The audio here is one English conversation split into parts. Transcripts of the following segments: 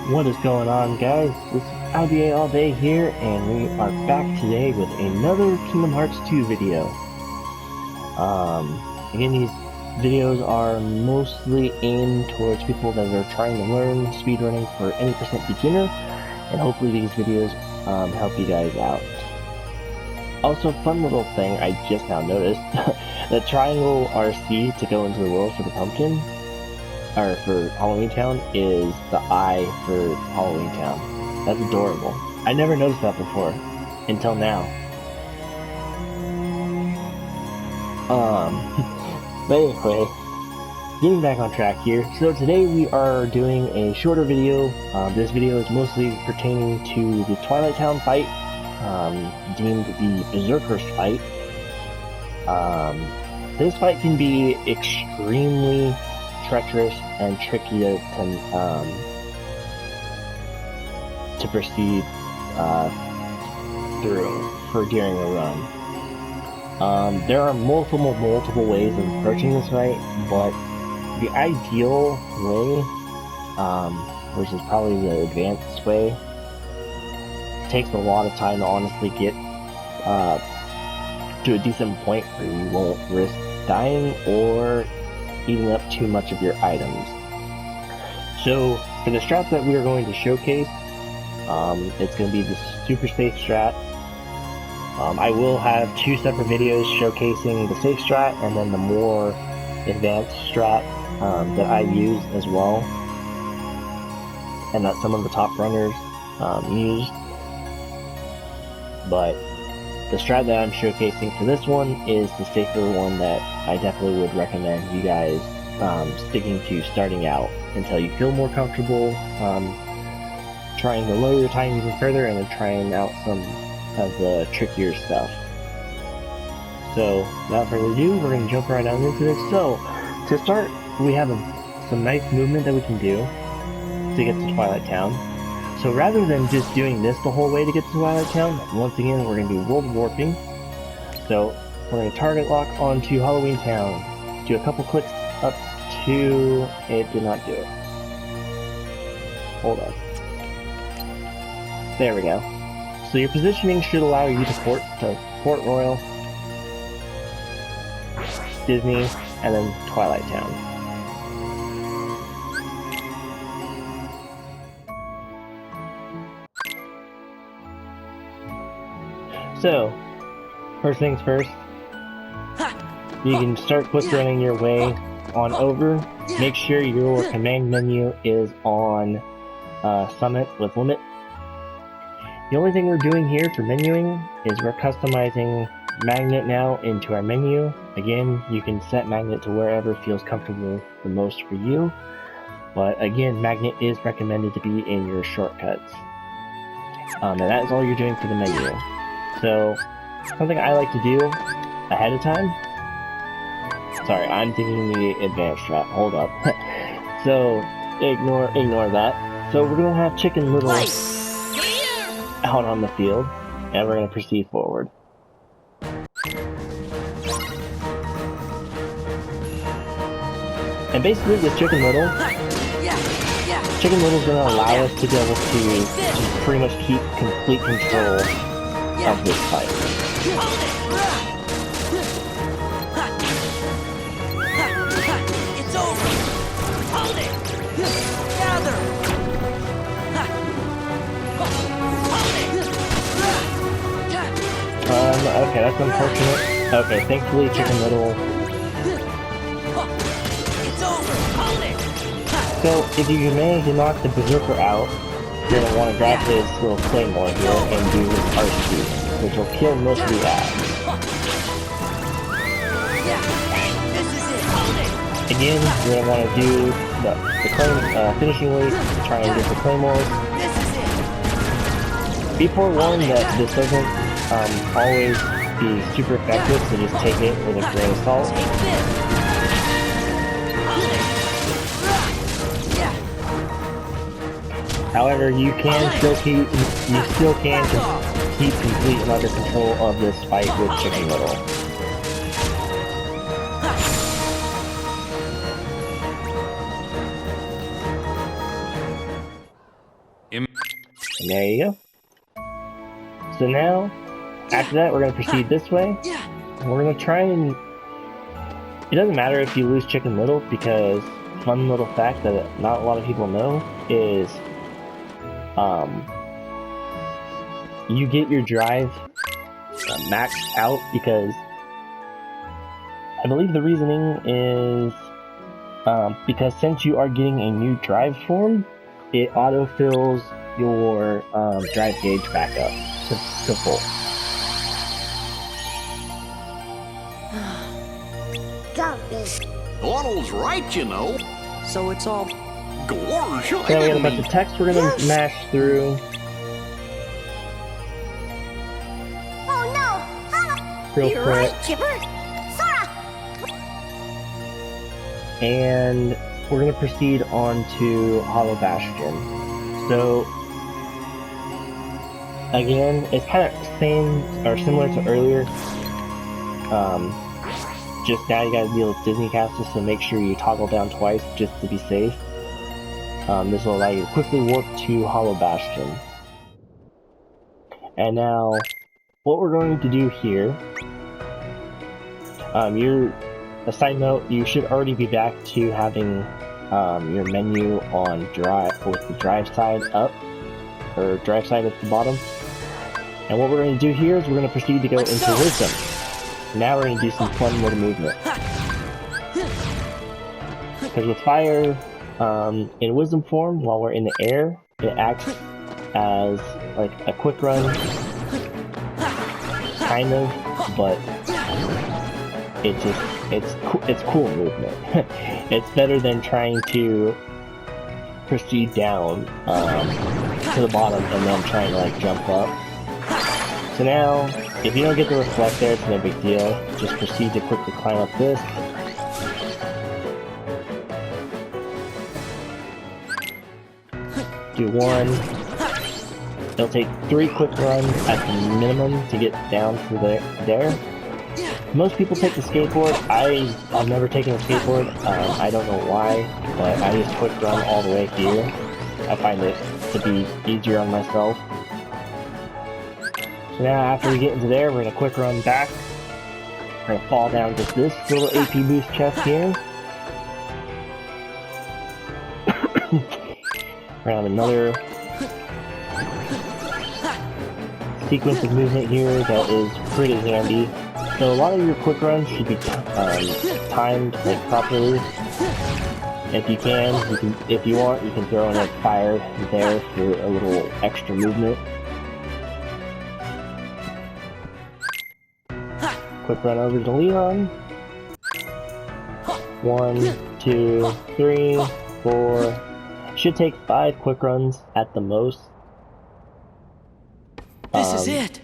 What is going on, guys? This is IBA All Day here, and we are back today with another Kingdom Hearts 2 video. Again, these videos are mostly aimed towards people that are trying to learn speedrunning for any percent beginner, and hopefully these videos help you guys out. Also, fun little thing I just now noticed, the triangle RC to go into the world for the pumpkin, or for Halloween Town, is the eye for Halloween Town. That's adorable. I never noticed that before, until now. But anyway, getting back on track here. So today we are doing a shorter video. This video is mostly pertaining to the Twilight Town fight, deemed the Berserker's fight. This fight can be extremely treacherous and tricky to proceed through during a run. There are multiple ways of approaching this fight, but the ideal way, which is probably the advanced way, takes a lot of time to honestly get to a decent point where you won't risk dying or eating up too much of your items. So for the strat that we are going to showcase, it's going to be the super safe strat. I will have two separate videos showcasing the safe strat and then the more advanced strat that I use as well, and that some of the top runners use. But the strat that I'm showcasing for this one is the safer one that I definitely would recommend you guys sticking to starting out until you feel more comfortable trying to lower your time even further and then trying out some of the trickier stuff. So without further ado, we're going to jump right on into this. So to start, we have some nice movement that we can do to get to Twilight Town. So rather than just doing this the whole way to get to Twilight Town, once again we're going to do world warping. So we're going to target lock onto Halloween Town, do a couple clicks up to... it did not do it. Hold on. There we go. So your positioning should allow you to port to Port Royal, Disney, and then Twilight Town. So, first things first, you can start quick running your way on over. Make sure your command menu is on Summit with Limit. The only thing we're doing here for menuing is we're customizing Magnet now into our menu. Again, you can set Magnet to wherever feels comfortable the most for you. But again, Magnet is recommended to be in your shortcuts. And that is all you're doing for the menu. So, something I like to do ahead of time... Sorry, I'm thinking the advanced strat. Hold up. So, ignore that. So we're gonna have Chicken Little out on the field, and we're gonna proceed forward. And basically with Chicken Little's gonna allow us to be able to just pretty much keep complete control of this fight. It's over. Hold it. Gather. Okay, that's unfortunate. Okay, thankfully Chicken Little. It's over. Hold it. So if you can manage to knock the Berserker out, you're going to want to grab his little claymore here and do his RC, which will kill most of the ads. Again, you're going to want to do the finishing waste to try and get the claymores. Be forewarned that this doesn't always be super effective, so just take it with a grain of salt. However, you still can keep complete and under control of this fight with Chicken Little. And there you go. So now, after that, we're going to proceed this way. We're going to try and... It doesn't matter if you lose Chicken Little, because fun little fact that not a lot of people know is... you get your drive maxed out because... I believe the reasoning is... because since you are getting a new drive form, it auto-fills your drive gauge back up to full. Donald's right, you know. So it's all... Gorge, So we got a bunch of text we're gonna mash through. Oh no! Real You're quick. right, Chipper. Sora! And we're going to proceed on to Hollow Bastion. So, again, it's kind of same or similar to earlier. Just now you gotta deal with Disney castles, so make sure you toggle down twice just to be safe. This will allow you to quickly warp to Hollow Bastion. And now, what we're going to do here, a side note, you should already be back to having your menu on drive, with the drive side up, or drive side at the bottom. And what we're going to do here is we're going to proceed to go into Wisdom. Now we're going to do some fun little movement. Because with fire, in Wisdom form, while we're in the air, it acts as like a quick run, kind of, but it's cool movement. It's better than trying to proceed down to the bottom and then trying to like jump up. So now, if you don't get the reflect there, it's no big deal. Just proceed to quickly climb up this. Do one. It'll take 3 quick runs at the minimum to get down to there. Most people take the skateboard. I've never taken a skateboard. I don't know why, but I just quick run all the way here. I find it to be easier on myself. So now after we get into there, we're going to quick run back. We're going to fall down just this little AP boost chest here. We're going to have another sequence of movement here that is pretty handy. So a lot of your quick runs should be timed like properly. If you can, if you want, you can throw in a fire there for a little extra movement. Quick run over to Leon. 1, 2, 3, 4. Should take 5 quick runs at the most. This is it!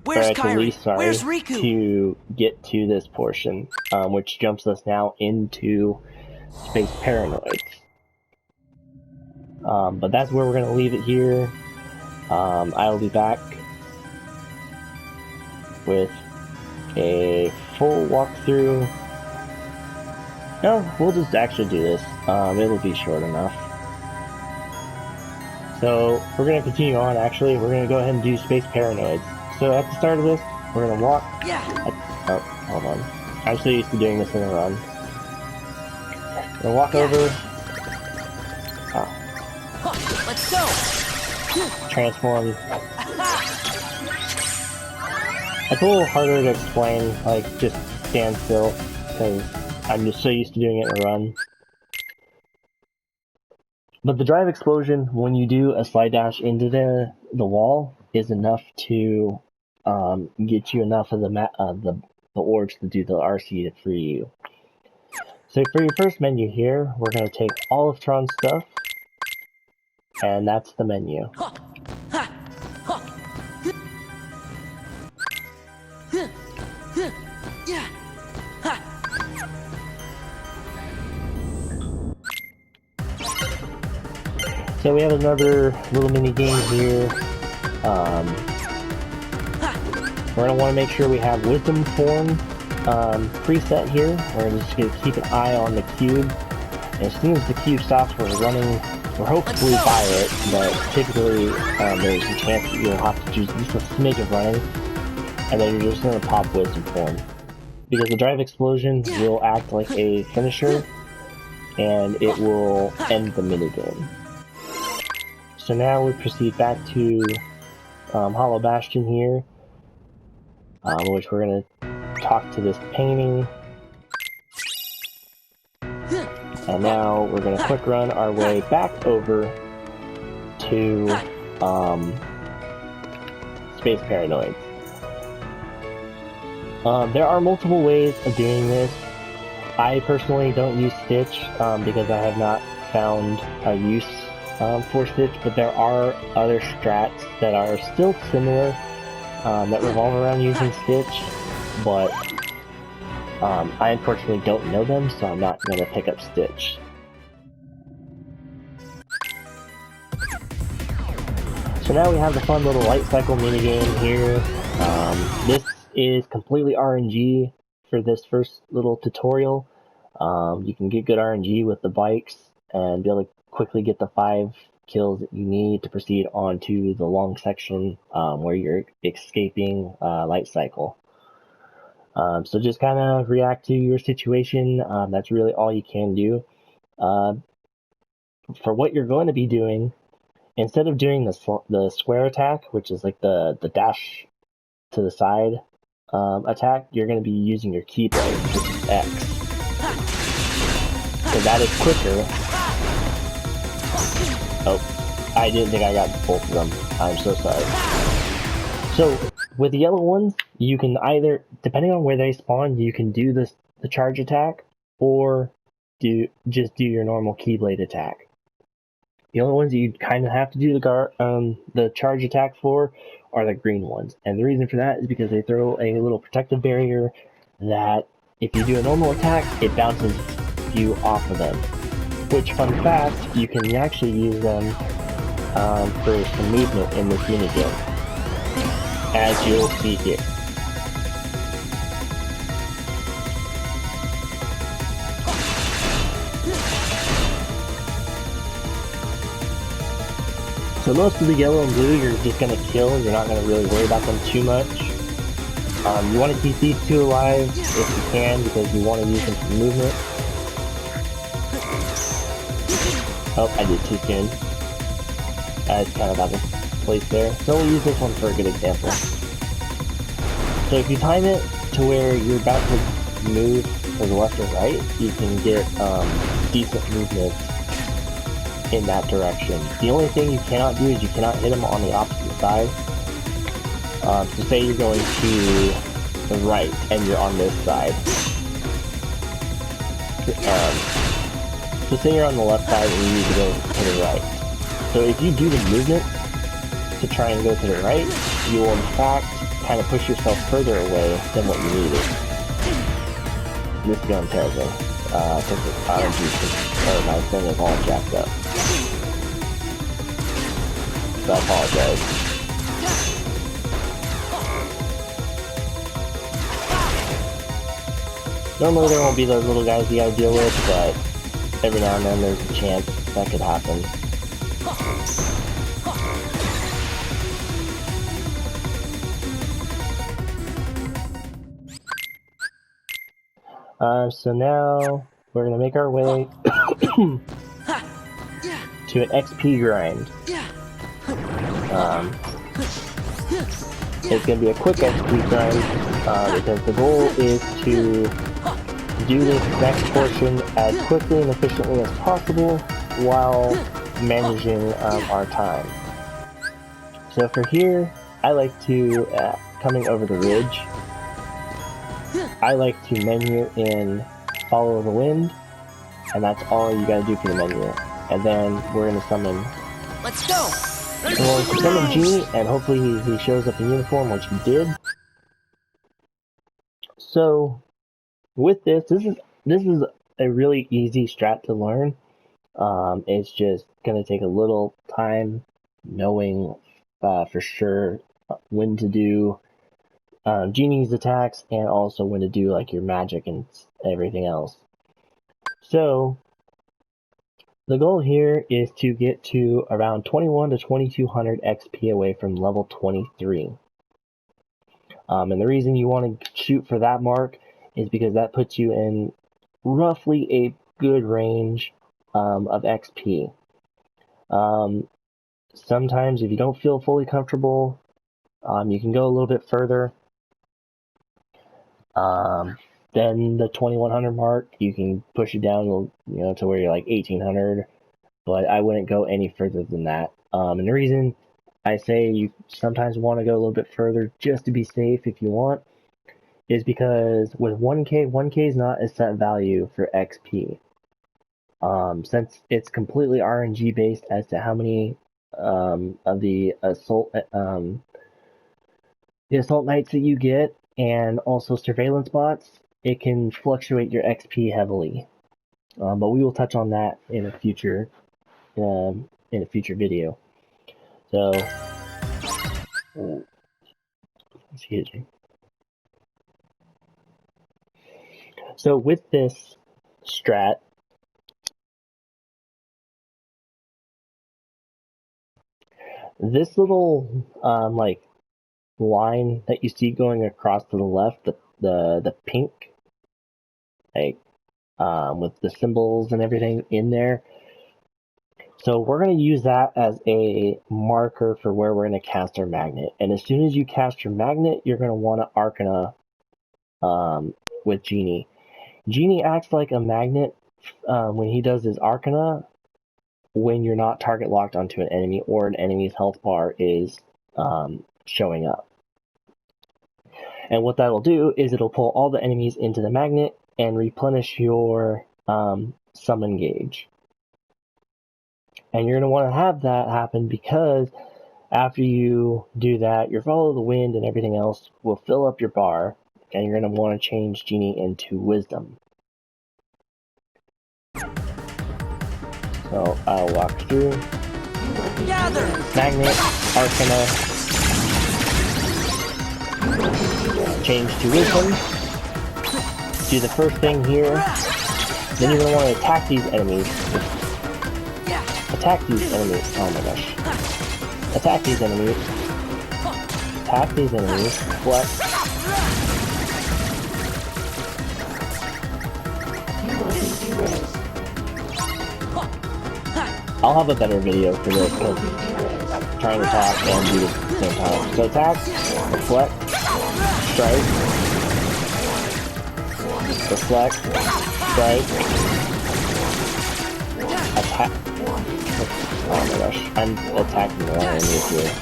Where's Kairi? Where's Riku? To get to this portion, which jumps us now into Space Paranoids. But that's where we're going to leave it here. I'll be back with a full walkthrough. No, we'll just actually do this. It'll be short enough. So, we're going to continue on, actually. We're going to go ahead and do Space Paranoids. So, at the start of this, we're going to walk... Oh, hold on. I'm so used to doing this in a run. We're going to walk over... Oh. Let's go! Transform. It's a little harder to explain, like, just stand still, because I'm just so used to doing it in a run. But the drive explosion, when you do a slide dash into the wall, is enough to get you enough of the orbs to do the RC for you. So for your first menu here, we're going to take all of Tron's stuff, and that's the menu. So we have another little mini game here. We're going to want to make sure we have Wisdom form preset here. We're just going to keep an eye on the cube. As soon as the cube stops, we're hopefully by it, but typically there's a chance that you'll have to choose just a smidge of running, and then you're just going to pop Wisdom Form. Because the Drive Explosion will act like a finisher, and it will end the minigame. So now we proceed back to Hollow Bastion here, which we're going to talk to this painting. And now we're going to quick run our way back over to Space Paranoids. There are multiple ways of doing this. I personally don't use Stitch because I have not found a use for Stitch, but there are other strats that are still similar that revolve around using Stitch, but I unfortunately don't know them, so I'm not going to pick up Stitch. So now we have the fun little light cycle minigame here. This is completely RNG for this first little tutorial. You can get good RNG with the bikes and be able to quickly get the 5 kills that you need to proceed on to the long section where you're escaping light cycle. So just kind of react to your situation. That's really all you can do. For what you're going to be doing, instead of doing the square attack, which is like the dash to the side attack, you're going to be using your keyblade, which is X. So that is quicker. Oh, I didn't think I got both of them. I'm so sorry. So, with the yellow ones, you can either, depending on where they spawn, you can do the charge attack, or just do your normal Keyblade attack. The only ones you kind of have to do the charge attack for are the green ones. And the reason for that is because they throw a little protective barrier that, if you do a normal attack, it bounces you off of them. Which, fun fact, you can actually use them for some movement in this minigame, as you'll see here. So most of the yellow and blue you're just going to kill, you're not going to really worry about them too much. You want to keep these two alive if you can, because you want to use them for movement. Oh, I did too soon. It's kind of out of place there. So we'll use this one for a good example. So if you time it to where you're about to move to the left or right, you can get decent movement in that direction. The only thing you cannot do is you cannot hit them on the opposite side. So say you're going to the right and you're on this side. So say you're on the left side and you need to go to the right. So if you do the movement to try and go to the right, you will in fact kind of push yourself further away than what you needed. This is going terribly, because the RNG, my thing is all jacked up. So I apologize. Normally there won't be those little guys you gotta deal with, but every now and then there's a chance that could happen. So now we're gonna make our way to an XP grind. It's gonna be a quick XP grind because the goal is to do this next portion as quickly and efficiently as possible while managing our time. So for here, I like to, coming over the ridge, I like to menu in Follow the Wind, and that's all you gotta do for the menu. And then we're gonna summon. Let's go! We're going to summon Genie, and hopefully he shows up in uniform, which he did. So, with this is a really easy strat to learn. It's just gonna take a little time knowing for sure when to do Genie's attacks and also when to do like your magic and everything else. So The goal here is to get to around 21 to 2200 XP away from level 23. And the reason you want to shoot for that mark is because that puts you in roughly a good range of XP. Sometimes if you don't feel fully comfortable, you can go a little bit further. Then the 2100 mark, you can push it down, to where you're like 1800, but I wouldn't go any further than that. And the reason I say you sometimes want to go a little bit further just to be safe if you want is because with 1K is not a set value for XP. Since it's completely RNG based as to how many of the assault knights that you get, and also surveillance bots, it can fluctuate your XP heavily. But we will touch on that in a future video. So, excuse me. So with this strat, this little like line that you see going across to the left, the pink, like with the symbols and everything in there. So we're going to use that as a marker for where we're going to cast our magnet. And as soon as you cast your magnet, you're going to want to Arcana with Genie. Genie acts like a magnet when he does his Arcana when you're not target locked onto an enemy or an enemy's health bar is showing up. And what that'll do is it'll pull all the enemies into the magnet and replenish your summon gauge. And you're going to want to have that happen because after you do that, your follow the wind and everything else will fill up your bar, and you're going to want to change Genie into Wisdom. So I'll walk through. Gather. Magnet, Arcana, change to Wisdom. Do the first thing here. Then you're going to want to attack these enemies. Attack these enemies. Oh my gosh. Attack these enemies. Attack these enemies. What? I'll have a better video for this because I'm trying to talk and do this at the same time. So attack, reflect, strike, reflect, strike, attack. Oh my gosh, I'm attacking the wrong enemies here.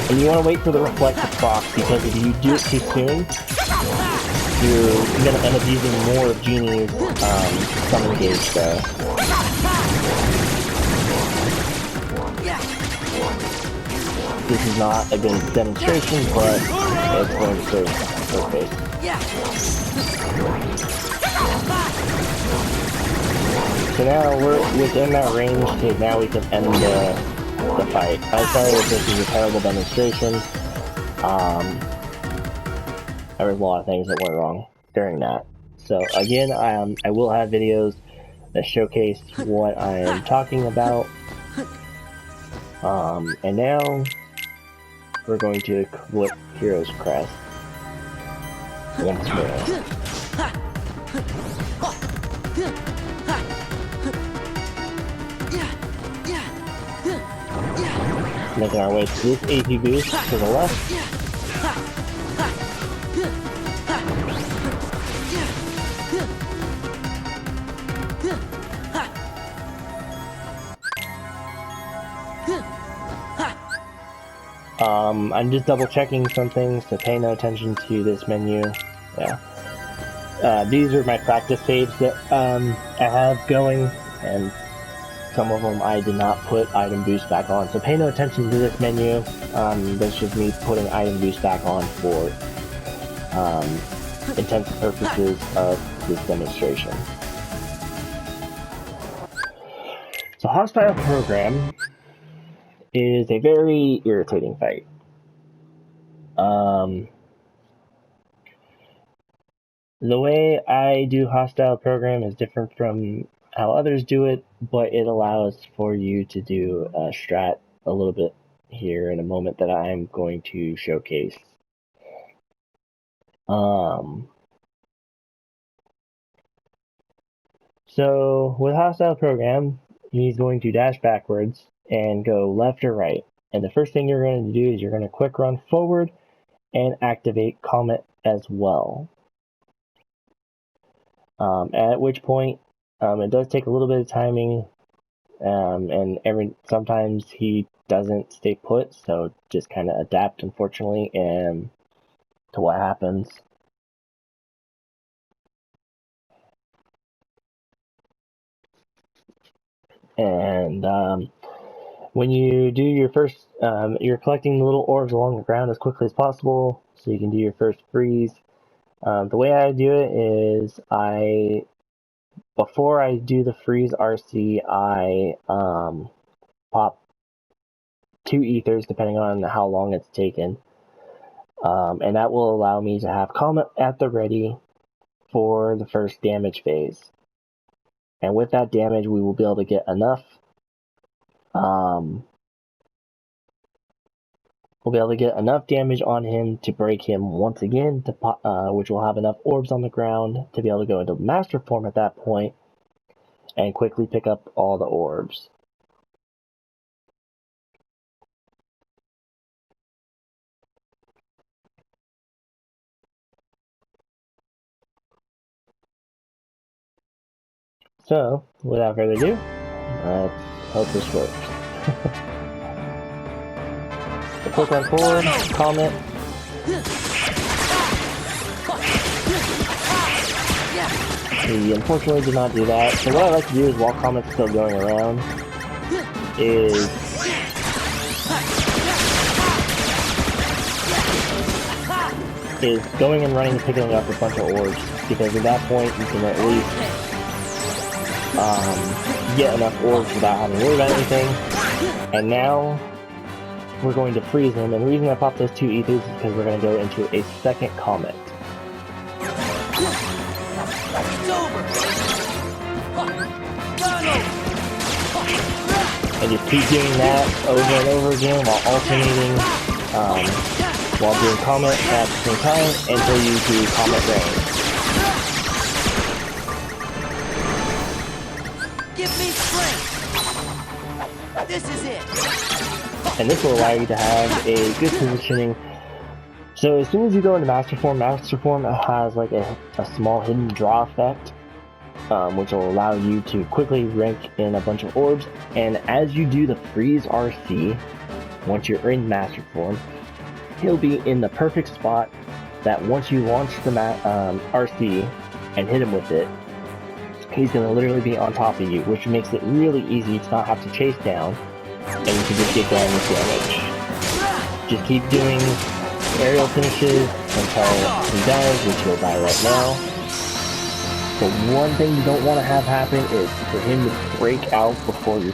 And you want to wait for the reflect to proc, because if you do it too soon, you're going to end up using more of Genie's summon gauge there. This is not a good demonstration, but it's going to serve purpose. So now we're within that range, so now we can end the fight. I'm sorry if this is a terrible demonstration. There was a lot of things that went wrong during that. So again, I will have videos that showcase what I am talking about. And now we're going to equip Hero's Crest once more. Making our way to this AP boost to the left. I'm just double checking some things, so pay no attention to this menu. Yeah. These are my practice saves that I have going, and some of them I did not put item boost back on. So pay no attention to this menu. That's just me putting item boost back on for intensive purposes of this demonstration. So Hostile Program is a very irritating fight. The way I do hostile program is different from how others do it, but it allows for you to do a strat a little bit here in a moment that I'm going to showcase. So with hostile program, he's going to dash backwards and go left or right. And the first thing you're going to do is you're going to quick run forward and activate Comet as well. At which point, it does take a little bit of timing, and sometimes he doesn't stay put, so just kind of adapt, unfortunately, and to what happens. And when you do your first, you're collecting the little orbs along the ground as quickly as possible, so you can do your first freeze. The way I do it is before I do the freeze RC, I pop 2 ethers depending on how long it's taken, and that will allow me to have Comet at the ready for the first damage phase. And with that damage, we will be able to get enough. We'll be able to get enough damage on him to break him once again, which will have enough orbs on the ground to be able to go into master form at that point and quickly pick up all the orbs. So, without further ado, let's hope this works. So quick run forward, Comet. He unfortunately did not do that. So what I like to do is while Comet's still going around is going and running and picking up a bunch of orbs, because at that point you can at least get enough orbs without having to worry about anything. And now we're going to freeze him, and the reason I popped those 2 ethers is because we're going to go into a second Comet. And just keep doing that over and over again while alternating, while doing Comet at the same time until you do Comet range. Give me strength. This is it. And this will allow you to have a good positioning. So as soon as you go into Master Form has like a small hidden draw effect, which will allow you to quickly rank in a bunch of orbs. And as you do the freeze RC, once you're in Master Form, he'll be in the perfect spot that once you launch the RC and hit him with it, he's going to literally be on top of you, which makes it really easy to not have to chase down, and you can just get going with damage. Just keep doing aerial finishes until he dies, which he'll die right now. The one thing you don't want to have happen is for him to break out before you're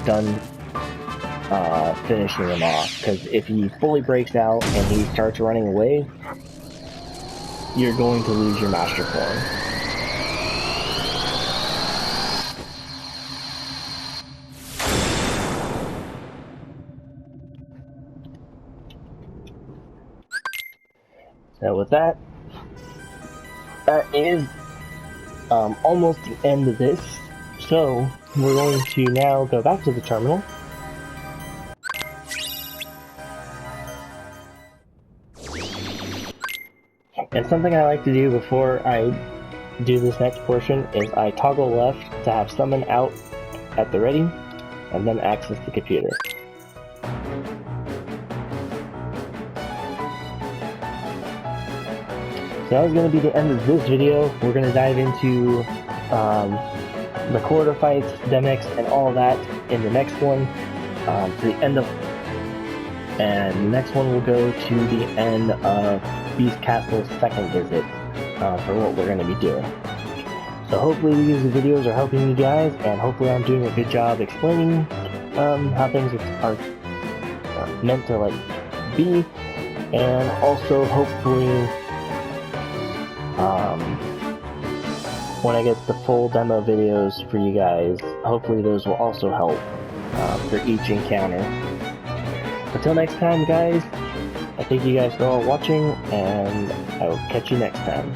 done finishing him off, because if he fully breaks out and he starts running away, you're going to lose your Master Form. So with that, that is almost the end of this. So we're going to now go back to the terminal. And something I like to do before I do this next portion is I toggle left to have summon out at the ready, and then access the computer. So that was going to be the end of this video. We're going to dive into the corridor fights, Demix, and all of that in the next one, to the end of, and the next one will go to the end of Beast Castle's second visit for what we're going to be doing. So hopefully these videos are helping you guys, and hopefully I'm doing a good job explaining how things are meant to like be, and also hopefully when I get the full demo videos for you guys, hopefully those will also help for each encounter. Until next time, guys, I thank you guys for all watching, and I will catch you next time.